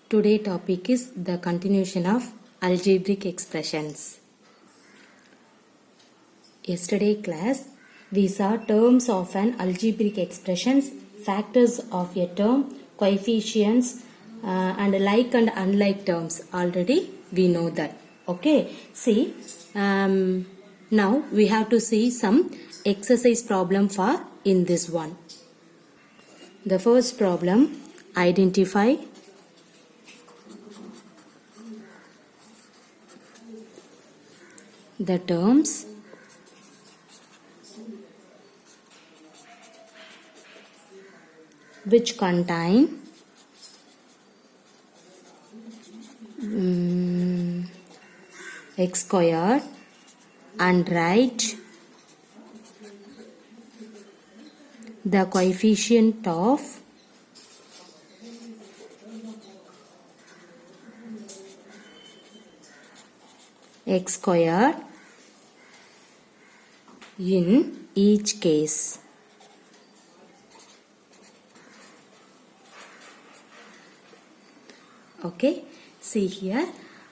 Today topic is the continuation of algebraic expressions. Yesterday class we saw terms of an algebraic expressions, factors of a term, coefficients and like and unlike terms. Already we know that. Okay. See now we have to see some exercise problem for in this one. The first problem, identify the terms which contain x squared and write the coefficient of x squared in each case. Okay, see here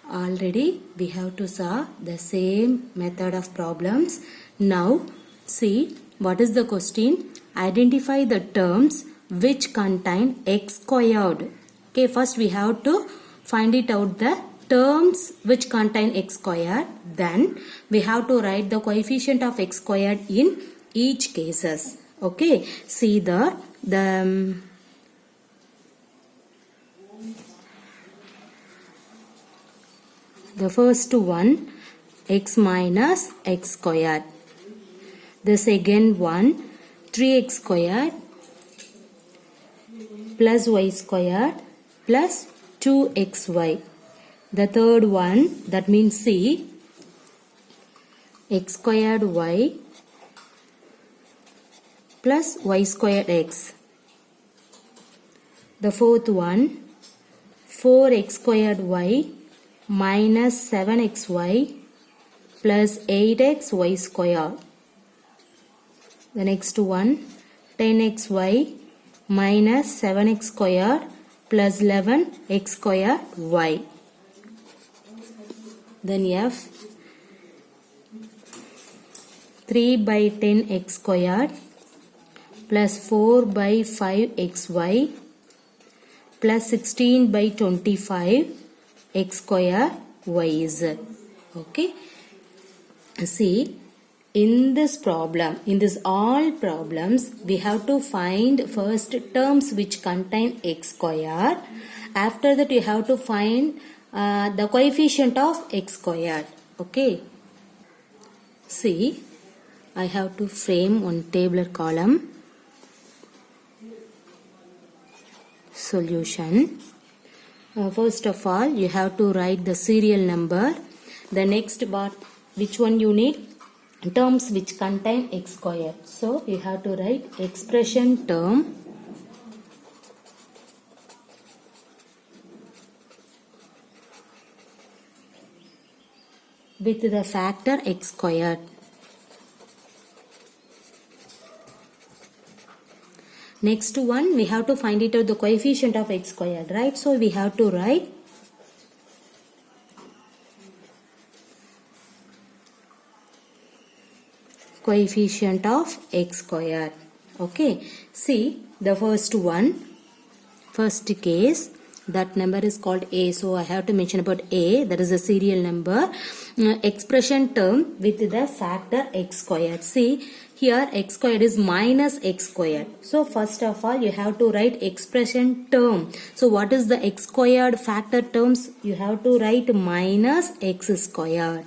already we have to solve the same method of problems. Now see what is the question. Identify the terms which contain x squared. Okay, first we have to find it out the terms which contain x squared. Then we have to write the coefficient of x squared in each cases. Okay, see the first one, x minus x squared. The second one, 3x squared plus y squared plus 2xy. The third one, that means C, x squared y plus y squared x. The fourth one, 4x squared y minus 7xy plus 8xy squared. The next one, 10xy minus 7x squared plus 11x squared y. Then F, 3 by 10x squared plus 4 by 5xy plus 16 by 25 x square yz. Okay, see in this problem, in this all problems, we have to find first terms which contain x square. After that you have to find the coefficient of x squared. Okay, see I have to frame one tabular column. Solution. First of all, you have to write the serial number. The next part, which one you need? Terms which contain x squared. So, you have to write expression term with the factor x squared. Next one, we have to find it out the coefficient of x squared, right? So we have to write coefficient of x squared. Okay, see the first one, first case, that number is called A. So I have to mention about A, that is a serial number. Expression term with the factor x squared. See here x squared is minus x squared. So first of all you have to write expression term. So what is the x squared factor terms? You have to write minus x squared.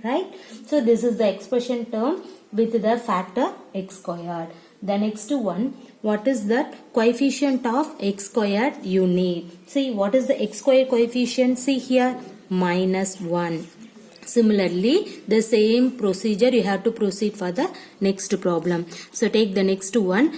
Right? So this is the expression term with the factor x squared. The next one, what is that coefficient of x squared you need? See what is the x squared coefficient? See here minus 1. Similarly, the same procedure you have to proceed for the next problem. So take the next one.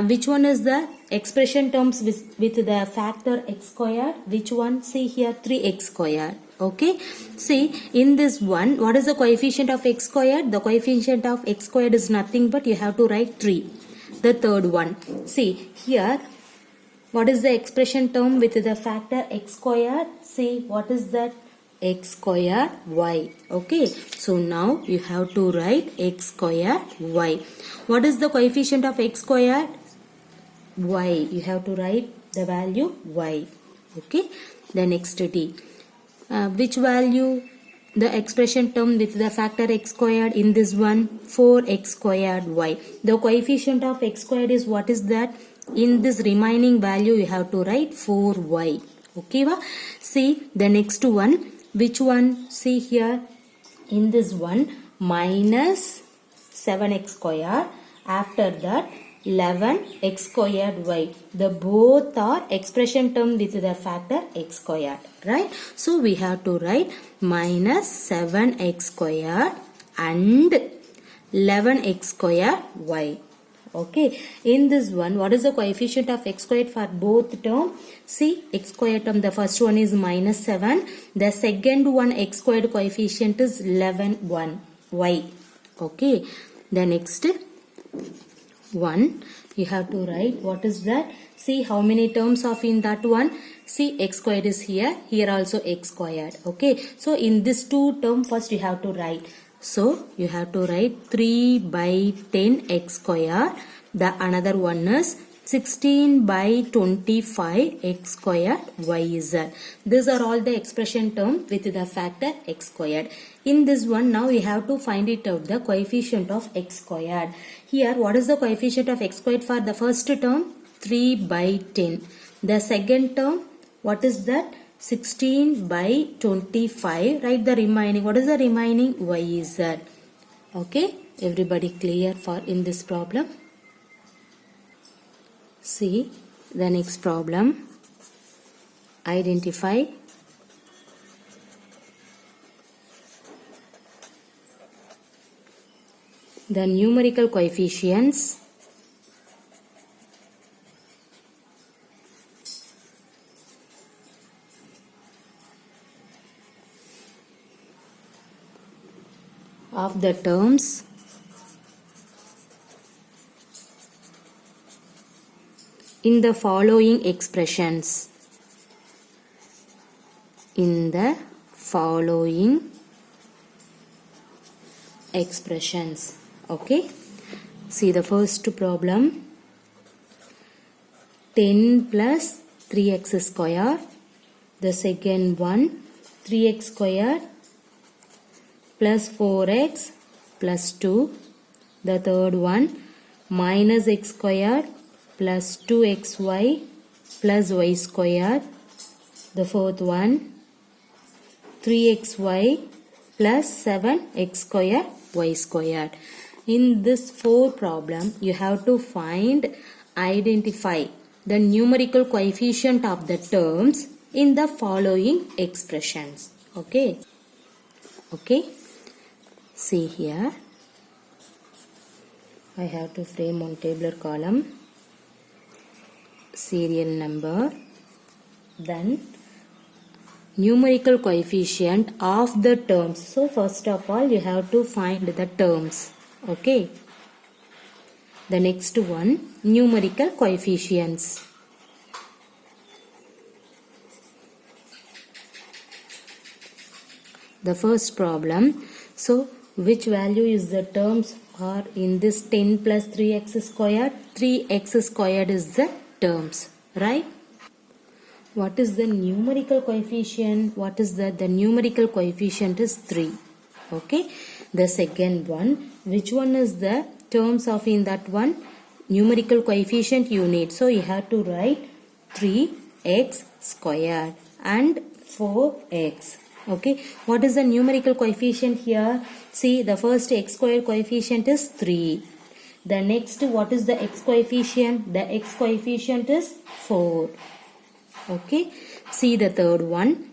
Which one is the expression terms with the factor x squared? Which one? See here 3x squared. Okay. See in this one, what is the coefficient of x squared? The coefficient of x squared is nothing but you have to write 3. The third one. See here What is the expression term with the factor x squared? See, what is that? X squared y. Okay, so now you have to write x squared y. What is the coefficient of x squared? Y. You have to write the value y. Okay, the next t. Which value? The expression term with the factor x squared in this one? 4x squared y. The coefficient of x squared is what is that? In this remaining value you have to write 4y. Okay, va? See the next one. Which one? See here. In this one, minus 7x squared. After that, 11x squared y. The both are expression term with the factor x squared. Right? So we have to write minus 7x squared and 11x squared y. Okay, in this one, what is the coefficient of x squared for both term? See, x squared term, the first one is minus 7. The second one, x squared coefficient is 11, 1, y. Okay, the next one, you have to write, what is that? See, how many terms of in that one? See, x squared is here, here also x squared. Okay, so in this two term, first you have to write. So, you have to write 3 by 10 x square. The another one is 16 by 25 x square y z. These are all the expression term with the factor x squared. In this one, now we have to find it out the coefficient of x squared. Here, what is the coefficient of x squared for the first term? 3 by 10. The second term, what is that? 16 by 25. Write the remaining. What is the remaining? Y is z. Okay. Everybody clear for in this problem? See the next problem. Identify the numerical coefficients of the terms in the following expressions. In the following expressions. Okay. See the first problem. 10 plus 3x square. The second one, 3x square plus 4x plus 2. The third one, minus x squared plus 2xy plus y squared. The fourth one, 3xy plus 7x squared y squared. In this four problem, you have to identify the numerical coefficient of the terms in the following expressions. Okay. Okay. See here. I have to frame one tabular column. Serial number, then numerical coefficient of the terms. So first of all you have to find the terms. Okay. The next one, numerical coefficients. The first problem. So which value is the terms are in this 10 plus 3x squared? 3x squared is the terms, right? What is the numerical coefficient? What is that? The numerical coefficient is 3. Okay. The second one, which one is the terms of in that one? Numerical coefficient you need. So you have to write 3x squared and 4x. Okay. What is the numerical coefficient here? See, the first x squared coefficient is 3. The next, what is the x coefficient? The x coefficient is 4. Okay. See the third one.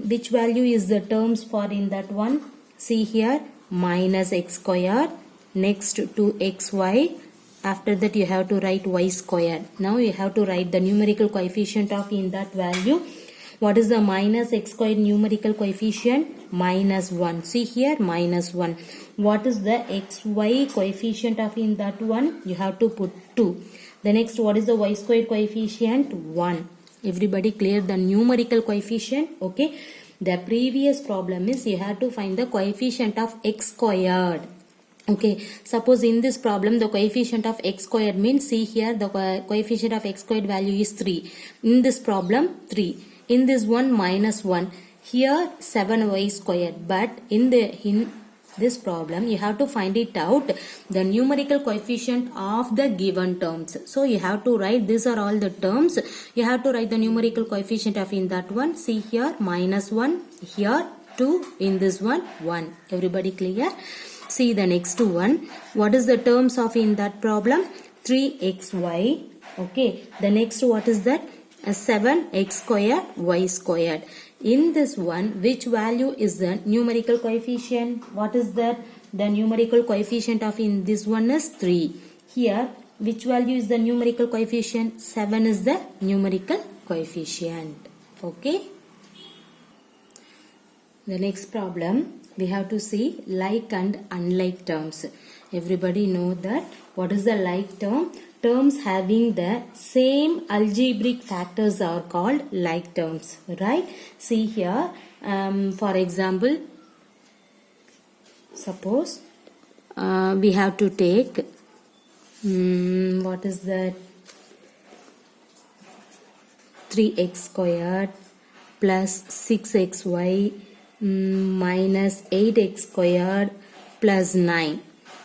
Which value is the terms for in that one? See here, minus x squared. Next to xy. After that you have to write y squared. Now you have to write the numerical coefficient of in that value. What is the minus x squared numerical coefficient? Minus 1. See here, minus 1. What is the xy coefficient of in that one? You have to put 2. The next, what is the y squared coefficient? 1. Everybody clear the numerical coefficient? Okay. The previous problem is you have to find the coefficient of x squared. Okay, suppose in this problem the coefficient of x squared means, see here the coefficient of x squared value is 3. In this problem 3. In this one minus 1. Here 7y squared. But in this problem you have to find it out the numerical coefficient of the given terms. So you have to write, these are all the terms. You have to write the numerical coefficient of in that one. See here minus 1. Here 2. In this one 1. Everybody clear? See the next one. What is the terms of in that problem? 3xy. Okay. The next, what is that? 7x squared y squared. In this one, which value is the numerical coefficient? What is that? The numerical coefficient of in this one is 3. Here, which value is the numerical coefficient? 7 is the numerical coefficient. Okay. The next problem, we have to see like and unlike terms. Everybody know that what is the like term? Terms having the same algebraic factors are called like terms, right? See here, for example, suppose we have to take what is that? 3x squared plus 6xy minus 8x squared plus 9.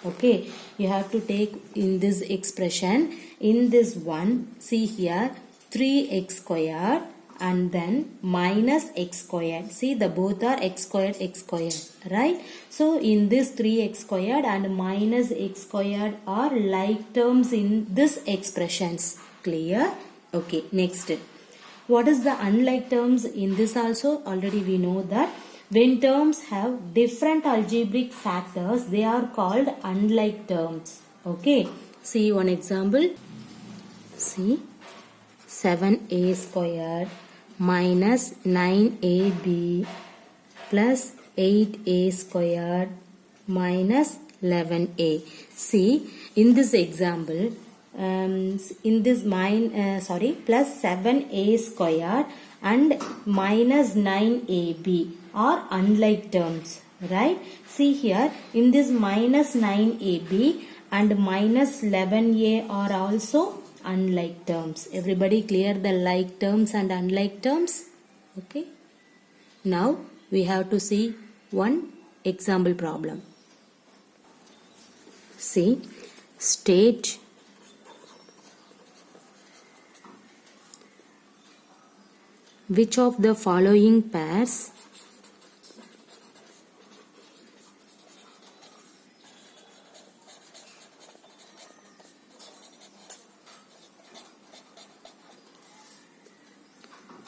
Okay, you have to take in this expression, in this one, see here 3x squared and then minus x squared. See, the both are x squared, right? So in this 3x squared and minus x squared are like terms in this expressions. Clear? Okay, next. What is the unlike terms in this also? Already we know that when terms have different algebraic factors, they are called unlike terms. Okay. See one example. See, 7a squared minus 9ab plus 8a squared minus 11a. See, in this example, in this plus 7a squared and minus 9ab are unlike terms, right? See here, in this minus 9ab and minus 11a are also unlike terms. Everybody clear the like terms and unlike terms? Okay. Now we have to see one example problem. See, state which of the following pairs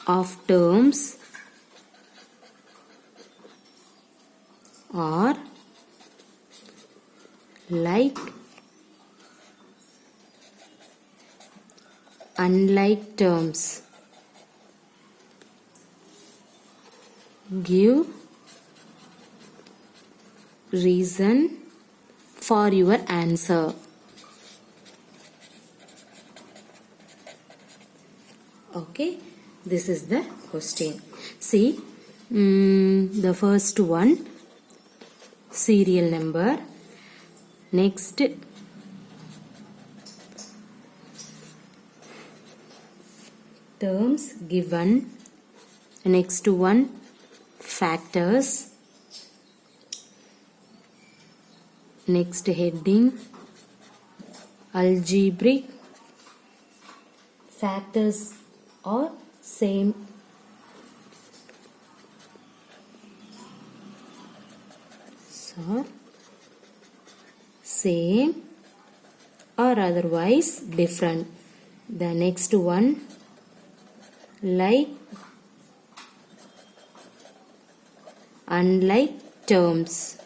of terms are like unlike terms. Give reason for your answer. Okay, this is the question. See, the first one, serial number. Next, terms given. Next one, factors. Next heading, algebraic factors or same. So, same or otherwise different. The next one, like unlike terms.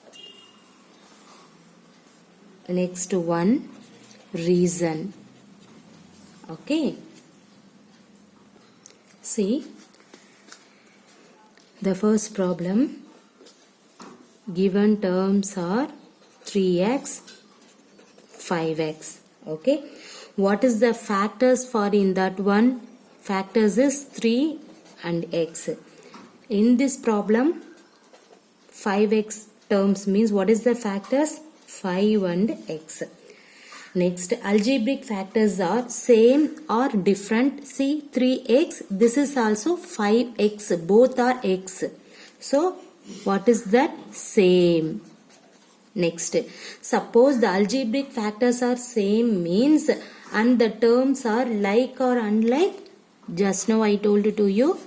Next one, reason. Okay. See, the first problem, given terms are 3x, 5x. Okay. what is the factors for in that one? Factors is 3 and x. In this problem, 5x terms means what is the factors? 5 and x. Next, algebraic factors are same or different. See, 3x, this is also 5x, both are x. So, what is that? Same. Next, suppose the algebraic factors are same means and the terms are like or unlike. Just now I told it to you,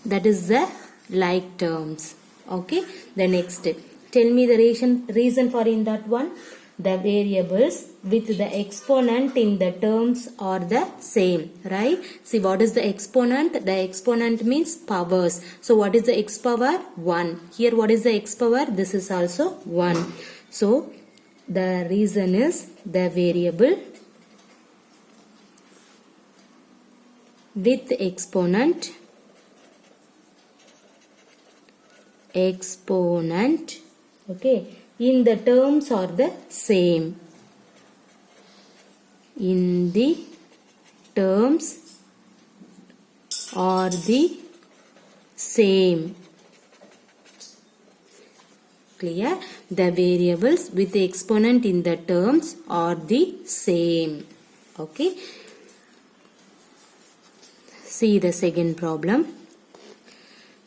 that is the like terms. Okay, the next, tell me the reason for in that one. The variables with the exponent in the terms are the same, right? See, what is the exponent? The exponent means powers. So, what is the x power? 1. Here, what is the x power? This is also 1. So, the reason is the variable with exponent okay, in the terms are the same. In the terms are the same. Clear? The variables with the exponent in the terms are the same. Okay. See the second problem.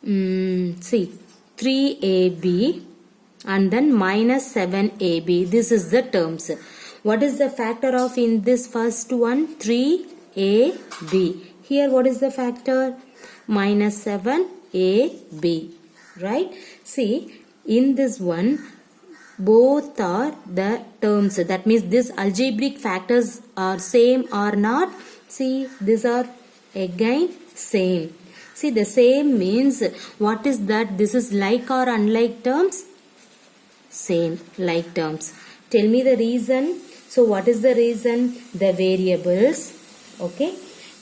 See, 3ab and then minus 7ab. This is the terms. What is the factor of in this first one? 3ab. Here what is the factor? Minus 7ab. Right? See, in this one, both are the terms. That means this algebraic factors are same or not. See, these are again same. See, the same means what is that? This is like or unlike terms? Same, like terms. Tell me the reason. So, what is the reason? The variables, okay,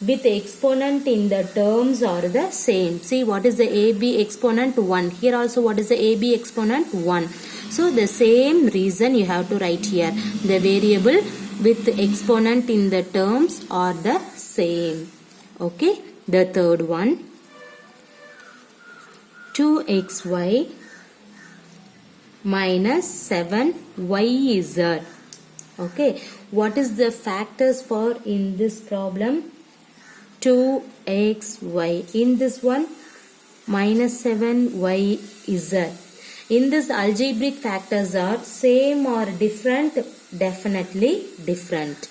with exponent in the terms are the same. See, what is the AB exponent? 1. Here also, what is the AB exponent? 1. So, the same reason you have to write here. The variable with exponent in the terms are the same. Okay, the third one, 2xy minus 7yz. Okay, what is the factors for in this problem? 2xy. In this one, minus 7yz. In this, algebraic factors are same or different? Definitely different.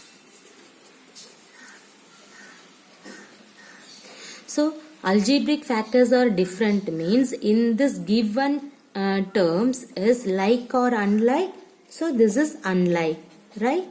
So, algebraic factors are different means in this given terms is like or unlike. So, this is unlike, right?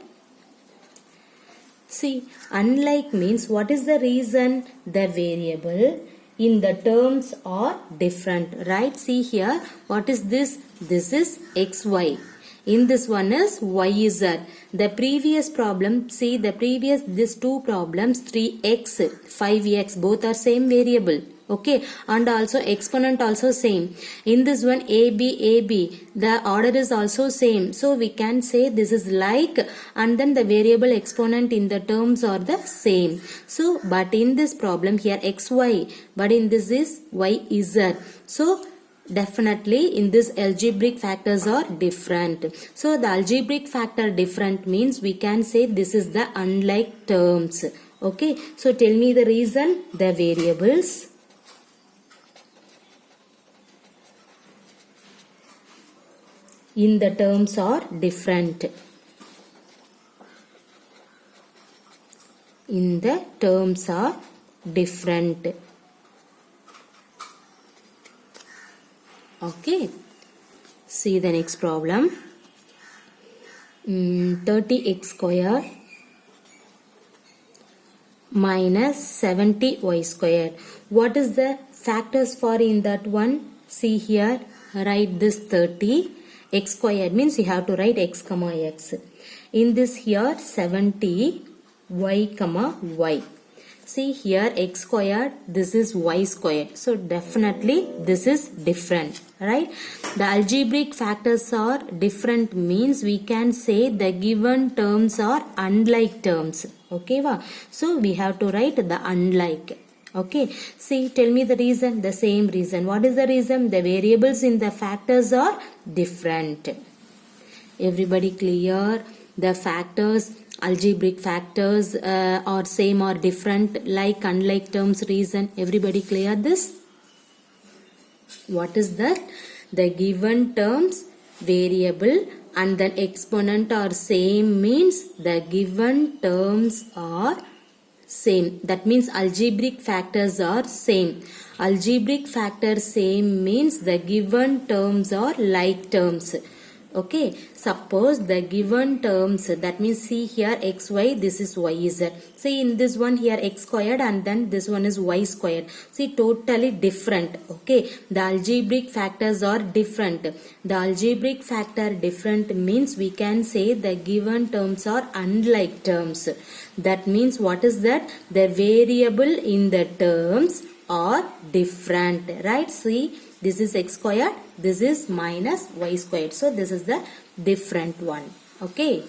See, unlike means what is the reason? The variable in the terms are different, right? See here, what is this? This is xy. In this one is yz. The previous problem, see the previous, these two problems, 3x, 5x, both are same variable. Okay, and also exponent also same. In this one AB, the order is also same. So we can say this is like, and then the variable exponent in the terms are the same. So, but in this problem here xy, but in this is yz. So, definitely in this algebraic factors are different. So the algebraic factor different means we can say this is the unlike terms. Okay, so tell me the reason. The variables in the terms are different. In the terms are different. Okay, see the next problem. 30x square minus 70y square. What is the factors for in that one? See here, write this 30. X square means you have to write x comma x. In this here 70 y comma y. See here x squared, this is y squared. So definitely this is different, right? The algebraic factors are different means we can say the given terms are unlike terms. Okay, va? So we have to write the unlike. Okay, see, tell me the reason. The same reason. What is the reason? The variables in the factors are different. Everybody clear? The factors, algebraic factors are same or different, like unlike terms reason. Everybody clear this? What is that? The given terms variable and then exponent are same means the given terms are same. That means algebraic factors are same. Algebraic factors same means the given terms are like terms. Okay, suppose the given terms, that means see here xy, this is yz. See in this one here x squared and then this one is y squared. See totally different. Okay, the algebraic factors are different. The algebraic factor different means we can say the given terms are unlike terms. That means what is that? The variable in the terms are different, right? See, this is x squared, this is minus y squared. So this is the different one. Okay.